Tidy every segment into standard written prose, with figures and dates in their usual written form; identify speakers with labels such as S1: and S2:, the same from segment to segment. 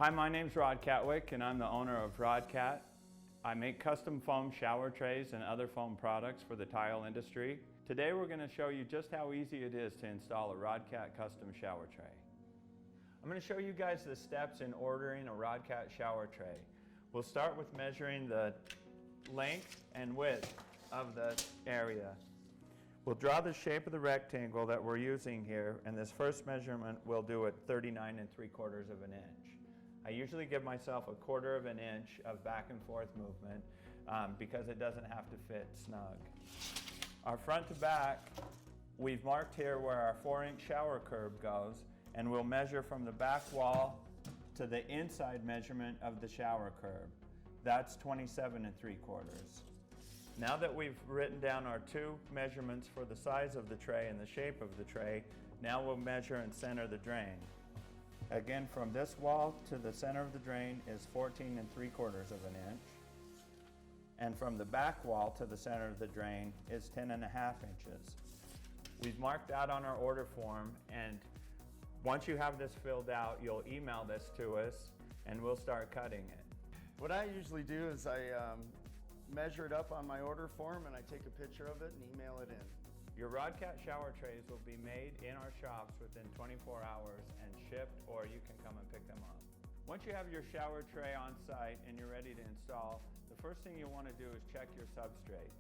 S1: Hi, my name's Rod Catwick and I'm the owner of RodCat. I make custom foam shower trays and other foam products for the tile industry. Today we're going to show you just how easy it is to install a RodCat custom shower tray. I'm going to show you guys the steps in ordering a RodCat shower tray. We'll start with measuring the length and width of the area. We'll draw the shape of the rectangle that we're using here, and this first measurement we'll do at 39 3/4 of an inch. I usually give myself 1/4 of an inch of back and forth movement because it doesn't have to fit snug. Our front to back, we've marked here where our 4-inch shower curb goes, and we'll measure from the back wall to the inside measurement of the shower curb. That's 27 3/4. Now that we've written down our two measurements for the size of the tray and the shape of the tray, now we'll measure and center the drain. Again, from this wall to the center of the drain is 14 3/4 of an inch. And from the back wall to the center of the drain is 10 1/2 inches. We've marked out on our order form, and once you have this filled out, you'll email this to us and we'll start cutting it.
S2: What I usually do is I measure it up on my order form and I take a picture of it and email it in.
S1: Your RodCat shower trays will be made in our shops within 24 hours and shipped, or you can come and pick them up. Once you have your shower tray on site and you're ready to install, the first thing you want to do is check your substrate.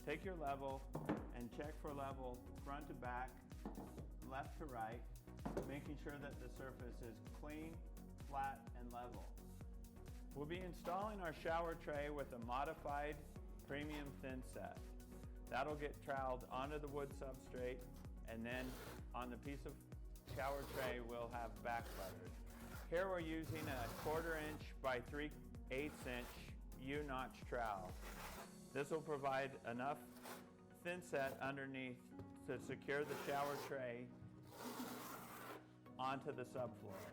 S1: Take your level and check for level front to back, left to right, making sure that the surface is clean, flat, and level. We'll be installing our shower tray with a modified premium thin set. That'll get troweled onto the wood substrate, and then on the piece of shower tray we'll have back buttered. Here we're using a 1/4 inch by 3/8 inch U-notch trowel. This will provide enough thin set underneath to secure the shower tray onto the subfloor.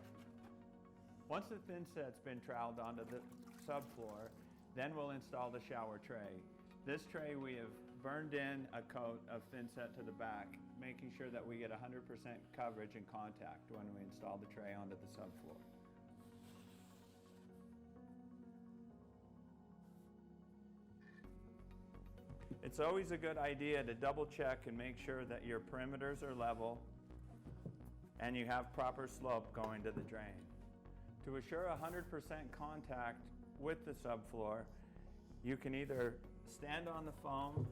S1: Once the thin set's been troweled onto the subfloor, then we'll install the shower tray. This tray we have burned in a coat of thin set to the back, making sure that we get 100% coverage and contact when we install the tray onto the subfloor. It's always a good idea to double check and make sure that your perimeters are level and you have proper slope going to the drain. To assure 100% contact with the subfloor, you can either stand on the foam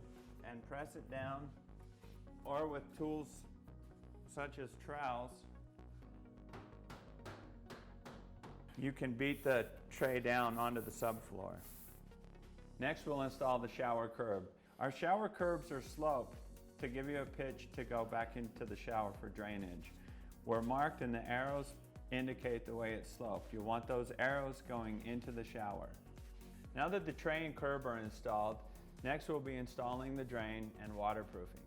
S1: and press it down, or with tools such as trowels, you can beat the tray down onto the subfloor. Next, we'll install the shower curb. Our shower curbs are sloped to give you a pitch to go back into the shower for drainage. We're marked and the arrows indicate the way it's sloped. You want those arrows going into the shower. Now that the tray and curb are installed, next we'll be installing the drain and waterproofing.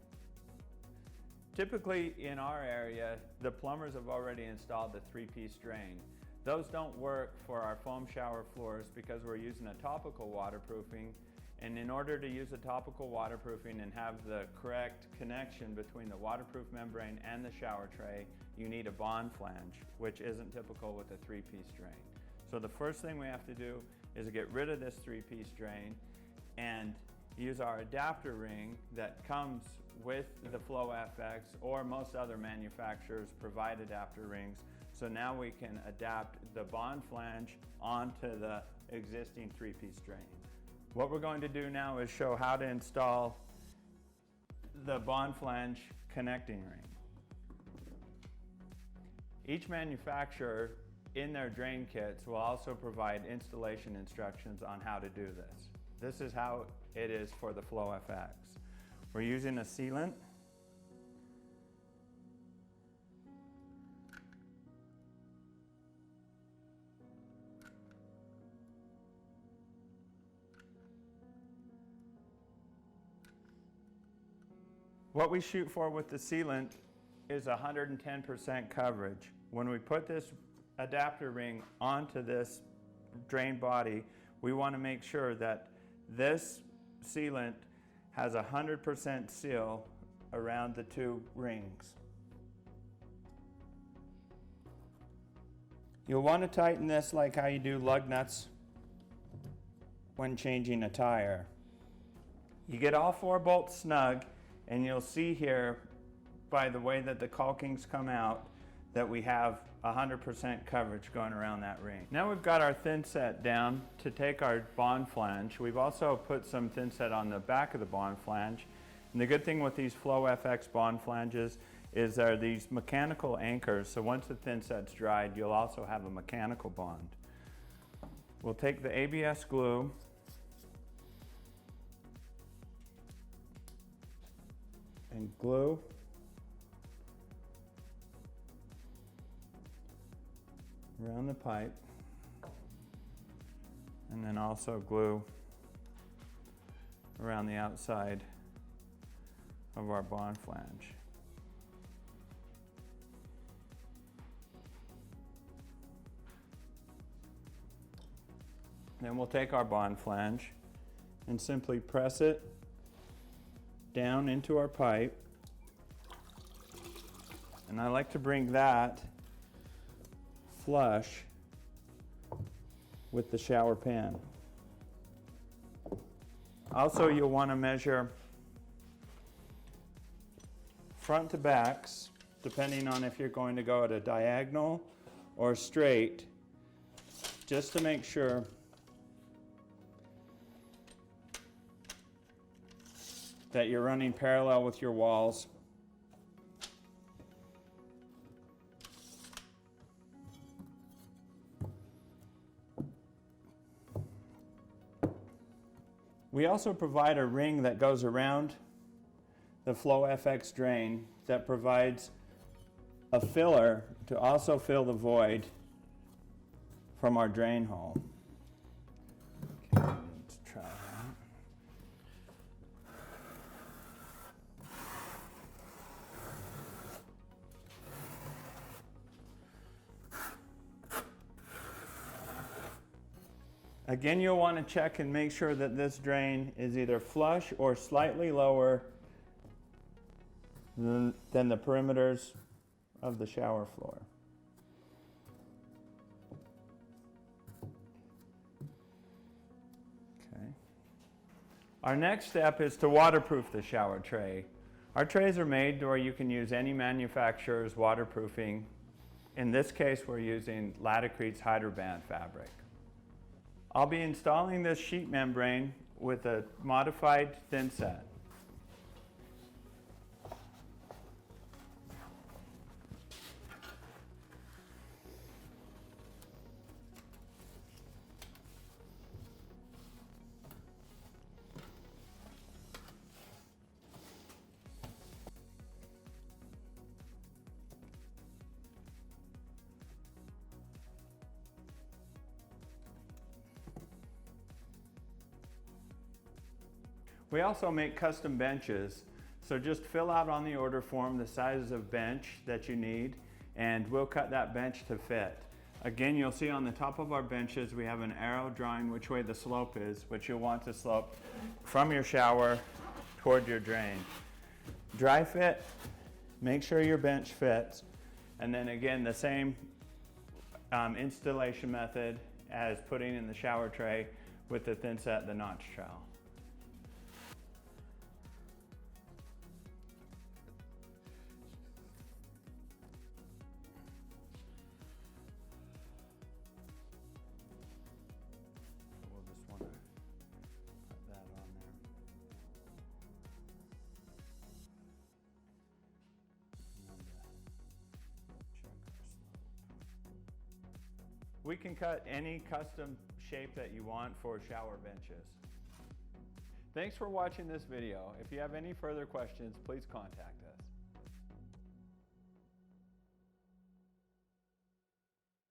S1: Typically in our area, the plumbers have already installed the 3-piece drain. Those don't work for our foam shower floors because we're using a topical waterproofing, and in order to use a topical waterproofing and have the correct connection between the waterproof membrane and the shower tray, you need a bond flange, which isn't typical with a 3-piece drain. So the first thing we have to do is get rid of this 3-piece drain and use our adapter ring that comes with the FlowFX, or most other manufacturers provide adapter rings. So now we can adapt the bond flange onto the existing 3-piece drain. What we're going to do now is show how to install the bond flange connecting ring. Each manufacturer in their drain kits will also provide installation instructions on how to do this. This is how it is for the FlowFX. We're using a sealant. What we shoot for with the sealant is 110% coverage. When we put this adapter ring onto this drain body, we want to make sure that this sealant has 100% seal around the two rings. You'll want to tighten this like how you do lug nuts when changing a tire. You get all 4 bolts snug, and you'll see here by the way that the caulkings come out that we have 100% coverage going around that ring. Now we've got our thin set down to take our bond flange. We've also put some thin set on the back of the bond flange. And the good thing with these Flow FX bond flanges is there are these mechanical anchors, so once the thin set's dried, you'll also have a mechanical bond. We'll take the ABS glue and glue around the pipe, and then also glue around the outside of our bond flange. Then we'll take our bond flange and simply press it down into our pipe, and I like to bring that flush with the shower pan. Also, you'll want to measure front to backs, depending on if you're going to go at a diagonal or straight, just to make sure that you're running parallel with your walls. We also provide a ring that goes around the Flow FX drain that provides a filler to also fill the void from our drain hole. Okay, let's try that. Again, you'll want to check and make sure that this drain is either flush or slightly lower than the perimeters of the shower floor. Okay. Our next step is to waterproof the shower tray. Our trays are made where you can use any manufacturer's waterproofing. In this case, we're using Laticrete's Hydraband fabric. I'll be installing this sheet membrane with a modified thin set. We also make custom benches, so just fill out on the order form the size of bench that you need, and we'll cut that bench to fit. Again, you'll see on the top of our benches we have an arrow drawing which way the slope is, which you'll want to slope from your shower toward your drain. Dry fit, make sure your bench fits, and then again the same installation method as putting in the shower tray with the thin set, the notch trowel. We can cut any custom shape that you want for shower benches. Thanks for watching this video. If you have any further questions, please contact us.